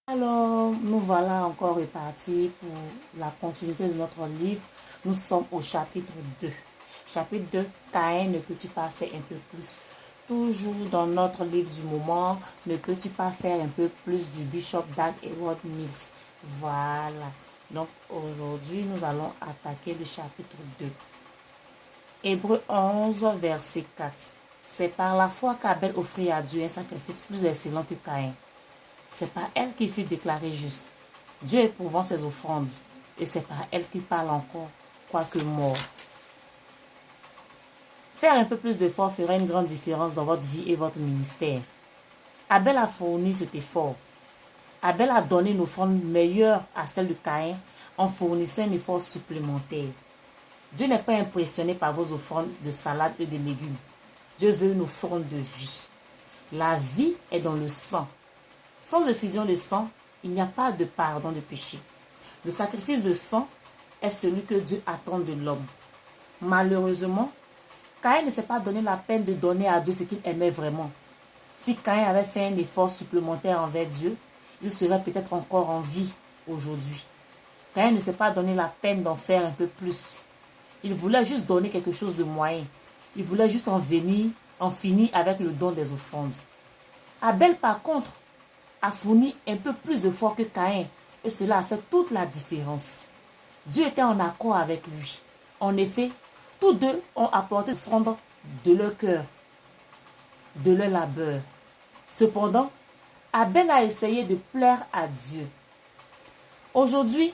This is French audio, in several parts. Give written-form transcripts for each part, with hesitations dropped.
Alors, nous voilà encore repartis pour la continuité de notre livre. Nous sommes au chapitre 2. Chapitre 2, Caïn, ne peux-tu pas faire un peu plus? Toujours dans notre livre du moment, ne peux-tu pas faire un peu plus du Bishop Dag Heward Mills? Voilà. Donc, aujourd'hui, nous allons attaquer le chapitre 2. Hébreux 11, verset 4. C'est par la foi qu'Abel offrit à Dieu un sacrifice plus excellent que Caïn. C'est par elle qu'il fut déclaré juste. Dieu éprouvant ses offrandes, et c'est par elle qu'il parle encore, quoique mort. Faire un peu plus d'effort fera une grande différence dans votre vie et votre ministère. Abel a fourni cet effort. Abel a donné une offrande meilleure à celle de Caïn en fournissant un effort supplémentaire. Dieu n'est pas impressionné par vos offrandes de salade et de légumes. Dieu veut une offrande de vie. La vie est dans le sang. Sans effusion de sang, il n'y a pas de pardon de péché. Le sacrifice de sang est celui que Dieu attend de l'homme. Malheureusement, Caïn ne s'est pas donné la peine de donner à Dieu ce qu'il aimait vraiment. Si Caïn avait fait un effort supplémentaire envers Dieu, il serait peut-être encore en vie aujourd'hui. Caïn ne s'est pas donné la peine d'en faire un peu plus. Il voulait juste donner quelque chose de moyen. Il voulait juste en finir avec le don des offrandes. Abel, par contre, a fourni un peu plus d'efforts que Caïn et cela a fait toute la différence. Dieu était en accord avec lui. En effet, tous deux ont apporté l'offrande de leur cœur, de leur labeur. Cependant, Abel a essayé de plaire à Dieu. Aujourd'hui,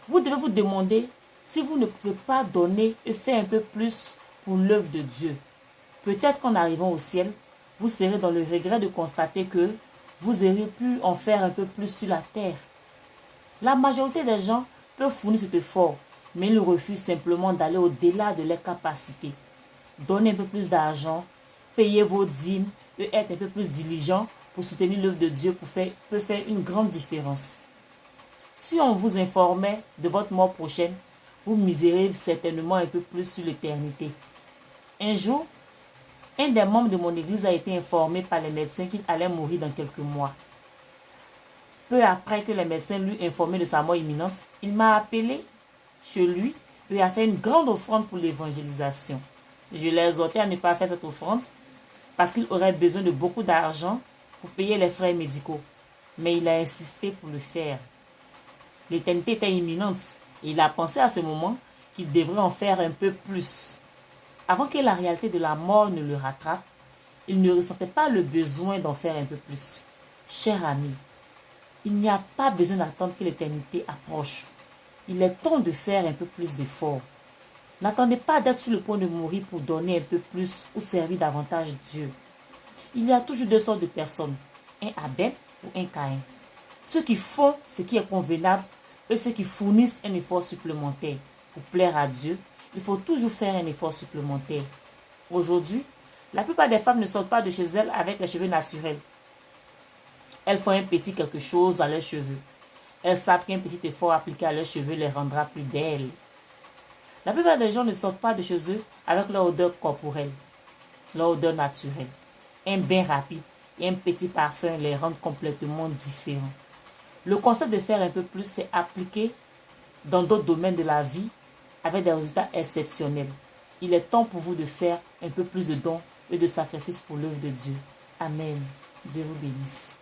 vous devez vous demander si vous ne pouvez pas donner et faire un peu plus pour l'œuvre de Dieu. Peut-être qu'en arrivant au ciel, vous serez dans le regret de constater que vous auriez pu en faire un peu plus sur la terre. La majorité des gens peuvent fournir cet effort, mais ils refusent simplement d'aller au-delà de leurs capacités. Donner un peu plus d'argent, payer vos dîmes et être un peu plus diligent pour soutenir l'œuvre de Dieu peut faire une grande différence. Si on vous informait de votre mort prochaine, vous miserez certainement un peu plus sur l'éternité. Un jour, un des membres de mon église a été informé par les médecins qu'il allait mourir dans quelques mois. Peu après que les médecins lui informaient de sa mort imminente, il m'a appelé chez lui et a fait une grande offrande pour l'évangélisation. Je l'ai exhorté à ne pas faire cette offrande parce qu'il aurait besoin de beaucoup d'argent pour payer les frais médicaux. Mais il a insisté pour le faire. L'éternité était imminente et il a pensé à ce moment qu'il devrait en faire un peu plus. Avant que la réalité de la mort ne le rattrape, il ne ressentait pas le besoin d'en faire un peu plus. Cher ami, il n'y a pas besoin d'attendre que l'éternité approche. Il est temps de faire un peu plus d'efforts. N'attendez pas d'être sur le point de mourir pour donner un peu plus ou servir davantage Dieu. Il y a toujours deux sortes de personnes, un Abel ou un Caïn. Ceux qui font ce qui est convenable et ceux qui fournissent un effort supplémentaire. Pour plaire à Dieu, il faut toujours faire un effort supplémentaire. Aujourd'hui, la plupart des femmes ne sortent pas de chez elles avec les cheveux naturels. Elles font un petit quelque chose à leurs cheveux. Elles savent qu'un petit effort appliqué à leurs cheveux les rendra plus belles. La plupart des gens ne sortent pas de chez eux avec leur odeur corporelle, leur odeur naturelle. Un bain rapide et un petit parfum les rendent complètement différents. Le concept de faire un peu plus, c'est appliqué dans d'autres domaines de la vie avec des résultats exceptionnels. Il est temps pour vous de faire un peu plus de dons et de sacrifices pour l'œuvre de Dieu. Amen. Dieu vous bénisse.